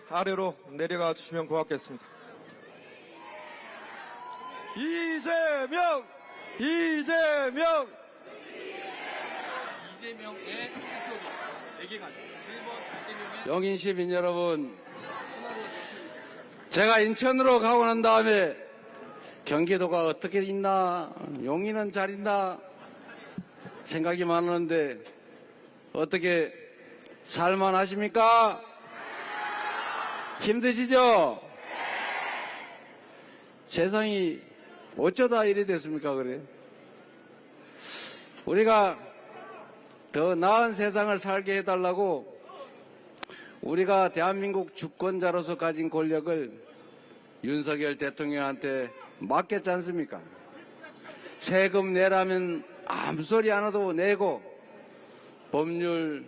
아래로 내려가 주시면 고맙겠습니다. 이재명! 이재명! 이재명의 사표가 4개가 1번 이재명의 용인 시민 여러분, 제가 인천으로 가고 난 다음에 경기도가 어떻게 있나, 용인은 잘 있나 생각이 많았는데 어떻게 살만하십니까? 힘드시죠? 세상이 어쩌다 이래 됐습니까? 그래? 우리가 더 나은 세상을 살게 해달라고 우리가 대한민국 주권자로서 가진 권력을 윤석열 대통령한테 맡겼지 않습니까? 세금 내라면 아무 소리 안 해도 내고, 법률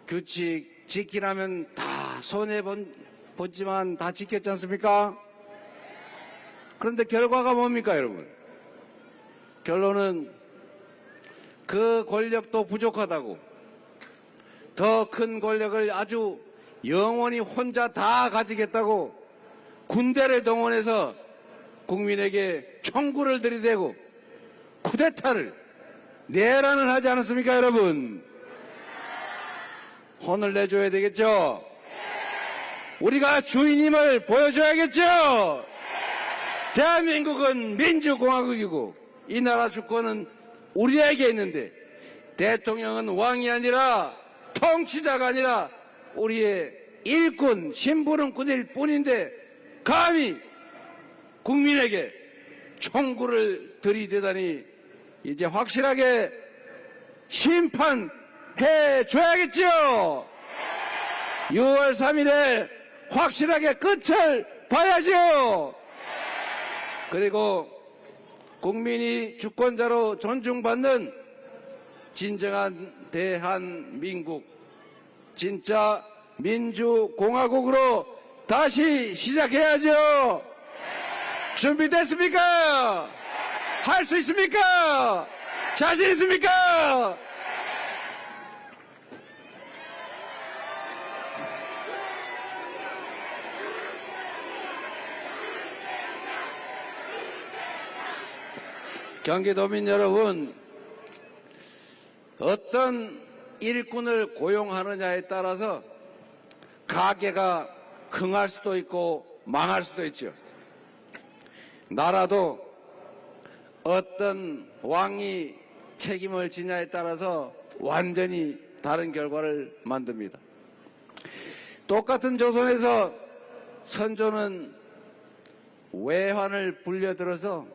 규칙 지키라면 다 손해보지만 다 지켰지 않습니까? 그런데 결과가 뭡니까, 여러분? 결론은 그 권력도 부족하다고, 더 큰 권력을 아주 영원히 혼자 다 가지겠다고 군대를 동원해서 국민에게 총구를 들이대고 쿠데타를 내란을 하지 않았습니까, 여러분? 혼을 내줘야 되겠죠? 우리가 주인임을 보여줘야겠죠? 대한민국은 민주공화국이고 이 나라 주권은 우리에게 있는데, 대통령은 왕이 아니라 통치자가 아니라 우리의 일꾼, 심부름꾼일 뿐인데 감히 국민에게 총구를 들이대다니 이제 확실하게 심판해 줘야겠죠. 6월 3일에 확실하게 끝을 봐야죠. 그리고 국민이 주권자로 존중받는 진정한 대한민국, 진짜 민주공화국으로 다시 시작해야죠. 준비됐습니까? 할 수 있습니까? 자신 있습니까? 경기도민 여러분, 어떤 일꾼을 고용하느냐에 따라서 가게가 흥할 수도 있고 망할 수도 있죠. 나라도 어떤 왕이 책임을 지냐에 따라서 완전히 다른 결과를 만듭니다. 똑같은 조선에서 선조는 외환을 불려들어서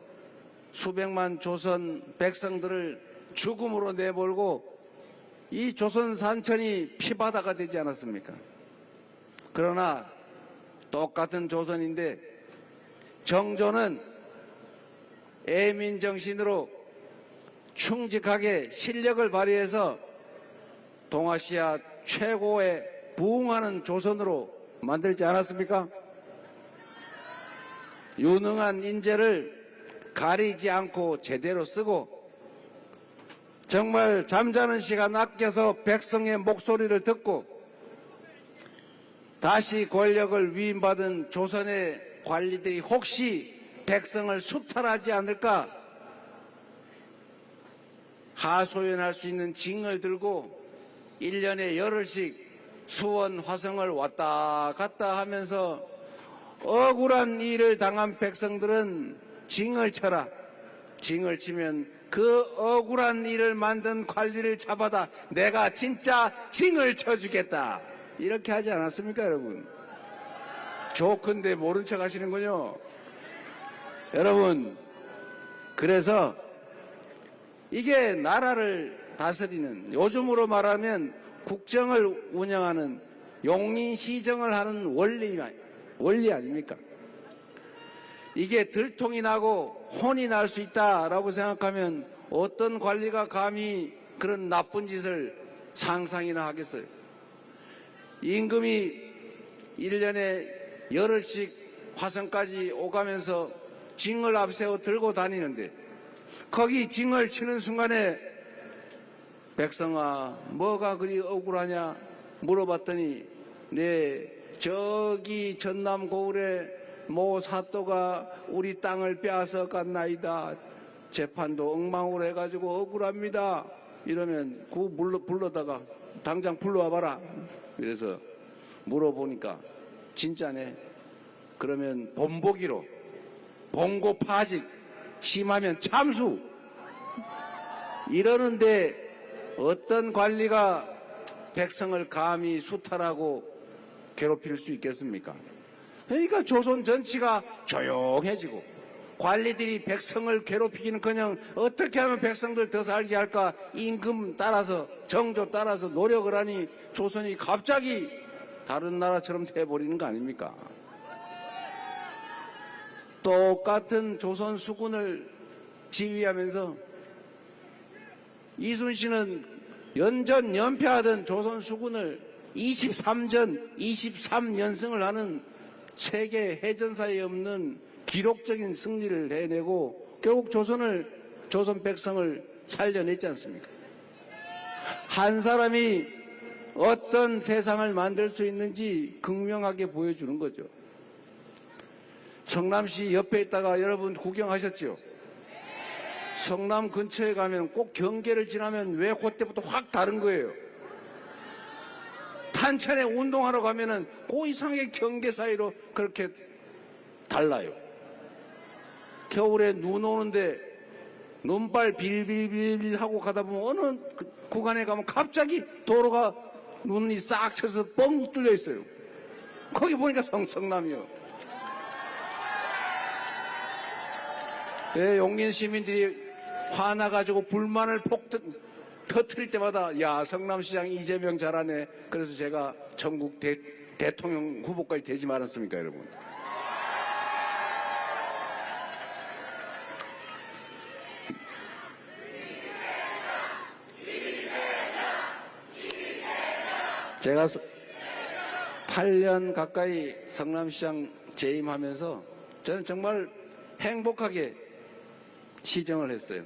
수백만 조선 백성들을 죽음으로 내몰고 이 조선 산천이 피바다가 되지 않았습니까? 그러나 똑같은 조선인데 정조는 애민정신으로 충직하게 실력을 발휘해서 동아시아 최고의 부흥하는 조선으로 만들지 않았습니까? 유능한 인재를 가리지 않고 제대로 쓰고 정말 잠자는 시간 아껴서 백성의 목소리를 듣고 다시 권력을 위임받은 조선의 관리들이 혹시 백성을 수탈하지 않을까 하소연할 수 있는 징을 들고 1년에 열흘씩 수원 화성을 왔다 갔다 하면서 억울한 일을 당한 백성들은 징을 쳐라. 징을 치면 그 억울한 일을 만든 관리를 잡아다 내가 진짜 징을 쳐주겠다. 이렇게 하지 않았습니까, 여러분? 좋건데 모른 척 하시는군요. 여러분, 그래서 이게 나라를 다스리는, 요즘으로 말하면 국정을 운영하는, 용인시정을 하는 원리 아닙니까? 이게 들통이 나고 혼이 날 수 있다라고 생각하면 어떤 관리가 감히 그런 나쁜 짓을 상상이나 하겠어요? 임금이 1년에 열흘씩 화성까지 오가면서 징을 앞세워 들고 다니는데 거기 징을 치는 순간에 백성아 뭐가 그리 억울하냐 물어봤더니 내 저기 전남 고을에 모 사또가 우리 땅을 빼앗아 갔나이다. 재판도 엉망으로 해가지고 억울합니다. 이러면 그 불러다가 당장 불러와봐라. 그래서 물어보니까 진짜네. 그러면 본보기로 봉고 파직, 심하면 참수. 이러는데 어떤 관리가 백성을 감히 수탈하고 괴롭힐 수 있겠습니까? 그러니까 조선 전체가 조용해지고 관리들이 백성을 괴롭히기는커녕 어떻게 하면 백성들 더 살게 할까 임금 따라서 정조 따라서 노력을 하니 조선이 갑자기 다른 나라처럼 돼버리는 거 아닙니까? 똑같은 조선 수군을 지휘하면서 이순신은 연전 연패하던 조선 수군을 23연승을 하는 세계 해전사에 없는 기록적인 승리를 해내고 결국 조선 백성을 살려냈지 않습니까? 한 사람이 어떤 세상을 만들 수 있는지 극명하게 보여주는 거죠. 성남시 옆에 있다가 여러분 구경하셨죠? 성남 근처에 가면 꼭 경계를 지나면 왜 그때부터 확 다른 거예요. 탄천에 운동하러 가면은 그 이상의 경계 사이로 그렇게 달라요. 겨울에 눈 오는데 눈발 빌빌빌 하고 가다 보면 어느 구간에 가면 갑자기 도로가 눈이 싹 쳐서 뻥 뚫려 있어요. 거기 보니까 성남이요. 용인 시민들이 화나가지고 불만을 터뜨릴 때마다 야 성남시장 이재명 잘하네. 그래서 제가 전국 대통령 후보까지 되지 말았습니까 여러분. 제가 8년 가까이 성남시장 재임하면서 저는 정말 행복하게 시정을 했어요.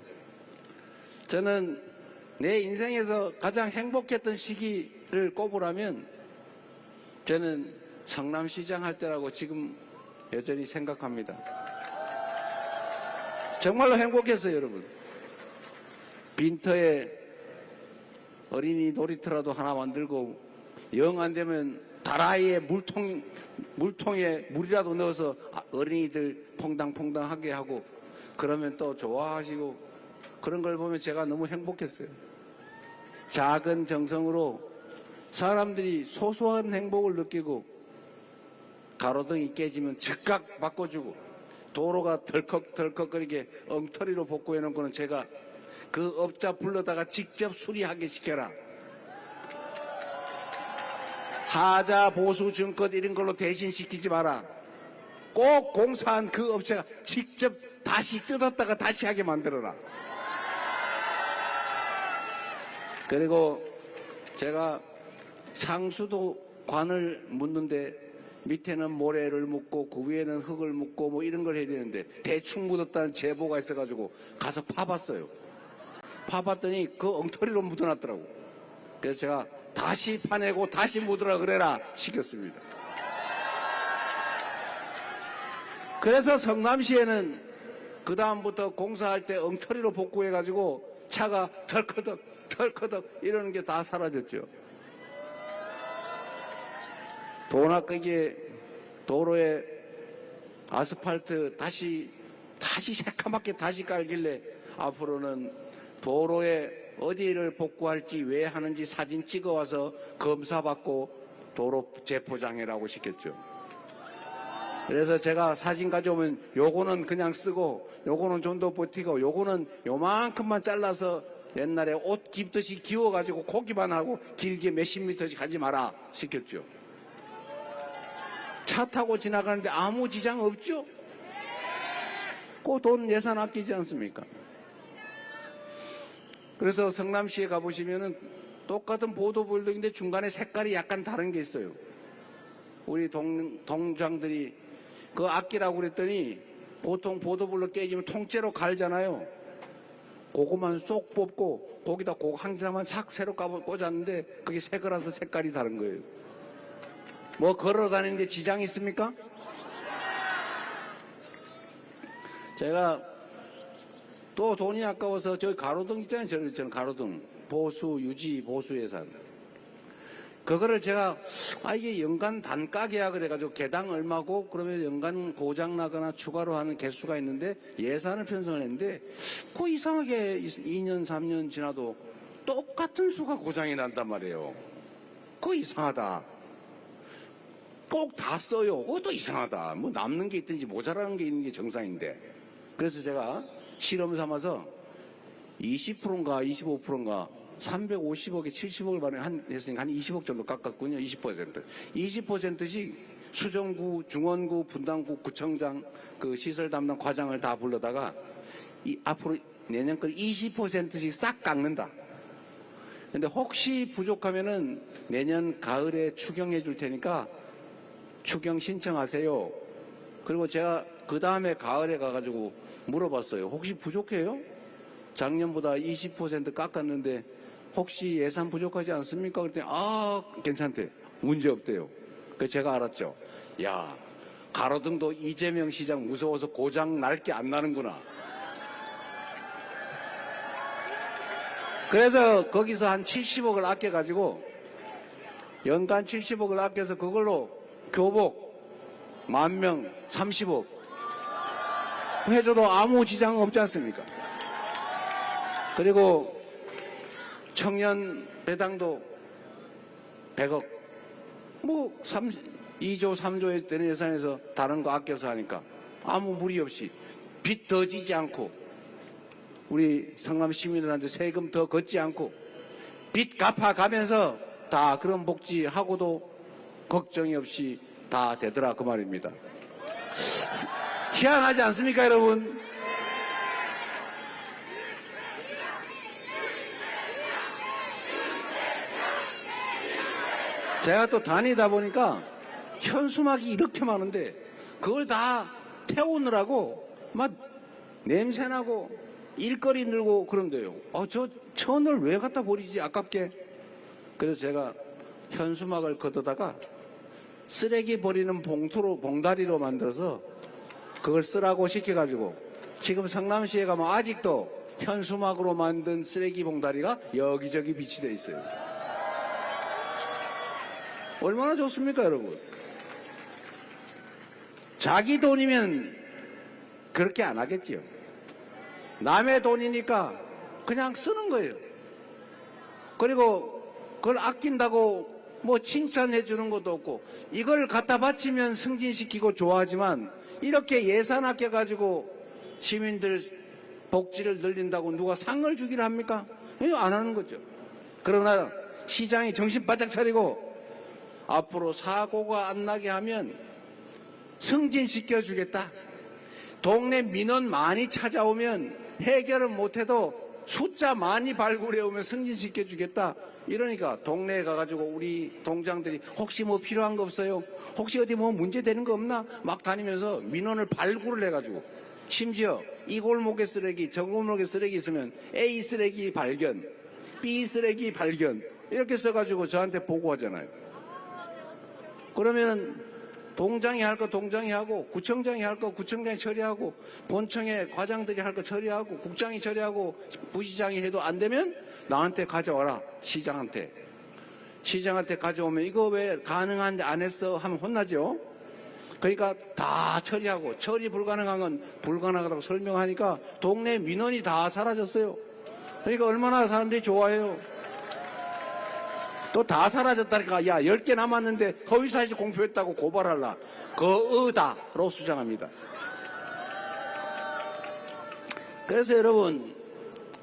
저는 내 인생에서 가장 행복했던 시기를 꼽으라면 저는 성남시장 할 때라고 지금 여전히 생각합니다. 정말로 행복했어요, 여러분. 빈터에 어린이 놀이터라도 하나 만들고 영 안 되면 다라이에 물통에 물이라도 넣어서 어린이들 퐁당퐁당하게 하고 그러면 또 좋아하시고 그런 걸 보면 제가 너무 행복했어요. 작은 정성으로 사람들이 소소한 행복을 느끼고 가로등이 깨지면 즉각 바꿔주고 도로가 덜컥덜컥거리게 엉터리로 복구해 놓은 거는 제가 그 업자 불러다가 직접 수리하게 시켜라. 하자 보수 증권 이런 걸로 대신 시키지 마라. 꼭 공사한 그 업체가 직접 다시 뜯었다가 다시 하게 만들어라. 그리고 제가 상수도관을 묻는데 밑에는 모래를 묻고 그 위에는 흙을 묻고 뭐 이런 걸 해야 되는데 대충 묻었다는 제보가 있어가지고 가서 파봤어요. 파봤더니 그 엉터리로 묻어놨더라고. 그래서 제가 다시 파내고 다시 묻으라 그래라 시켰습니다. 그래서 성남시에는 그 다음부터 공사할 때 엉터리로 복구해가지고 차가 덜커덕 이러는 게 다 사라졌죠. 돈 아끼게 도로에 아스팔트 다시 새카맣게 다시 깔길래 앞으로는 도로에 어디를 복구할지 왜 하는지 사진 찍어와서 검사받고 도로 재포장해라고 시켰죠. 그래서 제가 사진 가져오면 요거는 그냥 쓰고 요거는 좀 더 버티고 요거는 요만큼만 잘라서 옛날에 옷 깁듯이 기워가지고 고기만 하고 길게 몇십 미터씩 가지 마라 시켰죠. 차 타고 지나가는데 아무 지장 없죠? 그 돈 예산 아끼지 않습니까? 그래서 성남시에 가보시면은 똑같은 보도블록인데 중간에 색깔이 약간 다른 게 있어요. 우리 동장들이 그거 아끼라고 그랬더니 보통 보도블록 깨지면 통째로 갈잖아요. 그거만 쏙 뽑고 거기다 그거 한 장만 싹 새로 꽂았는데 그게 새 거라서 색깔이 다른 거예요. 뭐 걸어 다니는데 지장이 있습니까? 제가 또 돈이 아까워서 저기 가로등 있잖아요. 저는 가로등. 보수, 유지, 보수 예산. 그거를 제가, 이게 연간 단가계야 그래가지고 개당 얼마고 그러면 연간 고장 나거나 추가로 하는 개수가 있는데 예산을 편성을 했는데 그 이상하게 2년, 3년 지나도 똑같은 수가 고장이 난단 말이에요. 그거 이상하다. 꼭 다 써요. 그것도 이상하다. 뭐 남는 게 있든지 모자라는 게 있는 게 정상인데. 그래서 제가 실험 삼아서 20%인가 25%인가 350억에 70억을 발행했으니까 한 20억 정도 깎았군요. 20%. 20%씩 수정구, 중원구, 분당구, 구청장, 그 시설 담당 과장을 다 불러다가 앞으로 내년까지 20%씩 싹 깎는다. 근데 혹시 부족하면은 내년 가을에 추경해 줄 테니까 추경 신청하세요. 그리고 제가 그 다음에 가을에 가가지고 물어봤어요. 혹시 부족해요? 작년보다 20% 깎았는데 혹시 예산 부족하지 않습니까? 그랬더니 괜찮대. 문제 없대요. 그 제가 알았죠. 야, 가로등도 이재명 시장 무서워서 고장 날 게 안 나는구나. 그래서 거기서 한 70억을 아껴가지고 연간 70억을 아껴서 그걸로 교복 10,000명 30억 해줘도 아무 지장 없지 않습니까? 그리고 청년 배당도 100억. 뭐 2조 3조에 되는 예산에서 다른 거 아껴서 하니까 아무 무리 없이 빚 더 지지 않고 우리 성남 시민들한테 세금 더 걷지 않고 빚 갚아가면서 다 그런 복지하고도 걱정이 없이 다 되더라 그 말입니다. 희한하지 않습니까 여러분? 제가 또 다니다 보니까 현수막이 이렇게 많은데 그걸 다 태우느라고 막 냄새나고 일거리 늘고 그런데요. 저 천을 왜 갖다 버리지 아깝게. 그래서 제가 현수막을 걷어다가 쓰레기 버리는 봉다리로 만들어서 그걸 쓰라고 시켜가지고 지금 성남시에 가면 아직도 현수막으로 만든 쓰레기 봉다리가 여기저기 비치되어 있어요. 얼마나 좋습니까 여러분? 자기 돈이면 그렇게 안 하겠지요. 남의 돈이니까 그냥 쓰는 거예요. 그리고 그걸 아낀다고 뭐 칭찬해 주는 것도 없고 이걸 갖다 바치면 승진시키고 좋아하지만 이렇게 예산 아껴가지고 시민들 복지를 늘린다고 누가 상을 주기를 합니까? 이거 안 하는 거죠. 그러나 시장이 정신 바짝 차리고 앞으로 사고가 안 나게 하면 승진시켜주겠다. 동네 민원 많이 찾아오면 해결은 못해도 숫자 많이 발굴해오면 승진시켜주겠다. 이러니까 동네에 가가지고 우리 동장들이 혹시 뭐 필요한 거 없어요? 혹시 어디 뭐 문제되는 거 없나? 막 다니면서 민원을 발굴을 해가지고 심지어 이 골목에 쓰레기, 저 골목에 쓰레기 있으면 A 쓰레기 발견, B 쓰레기 발견 이렇게 써가지고 저한테 보고하잖아요. 그러면 동장이 할 거 동장이 하고 구청장이 할 거 구청장이 처리하고 본청의 과장들이 할 거 처리하고 국장이 처리하고 부시장이 해도 안 되면 나한테 가져와라. 시장한테 가져오면 이거 왜 가능한데 안 했어 하면 혼나죠. 그러니까 다 처리하고 처리 불가능한 건 불가능하다고 설명하니까 동네 민원이 다 사라졌어요. 그러니까 얼마나 사람들이 좋아해요. 또 다 사라졌다니까. 야, 10개 남았는데 허위사실 공표했다고 고발할라. 거의다로 수정합니다. 그래서 여러분,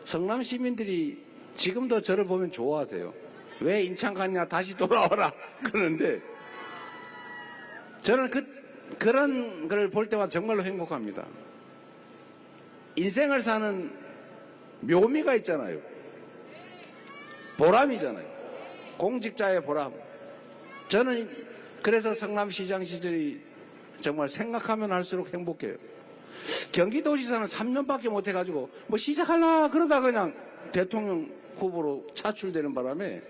성남 시민들이 지금도 저를 보면 좋아하세요. 왜 인천 갔냐? 다시 돌아와라. 그러는데 저는 그런 걸 볼 때마다 정말로 행복합니다. 인생을 사는 묘미가 있잖아요. 보람이잖아요. 공직자의 보람. 저는 그래서 성남시장 시절이 정말 생각하면 할수록 행복해요. 경기도지사는 3년밖에 못 해가지고 뭐 시작하려 그러다 그냥 대통령 후보로 차출되는 바람에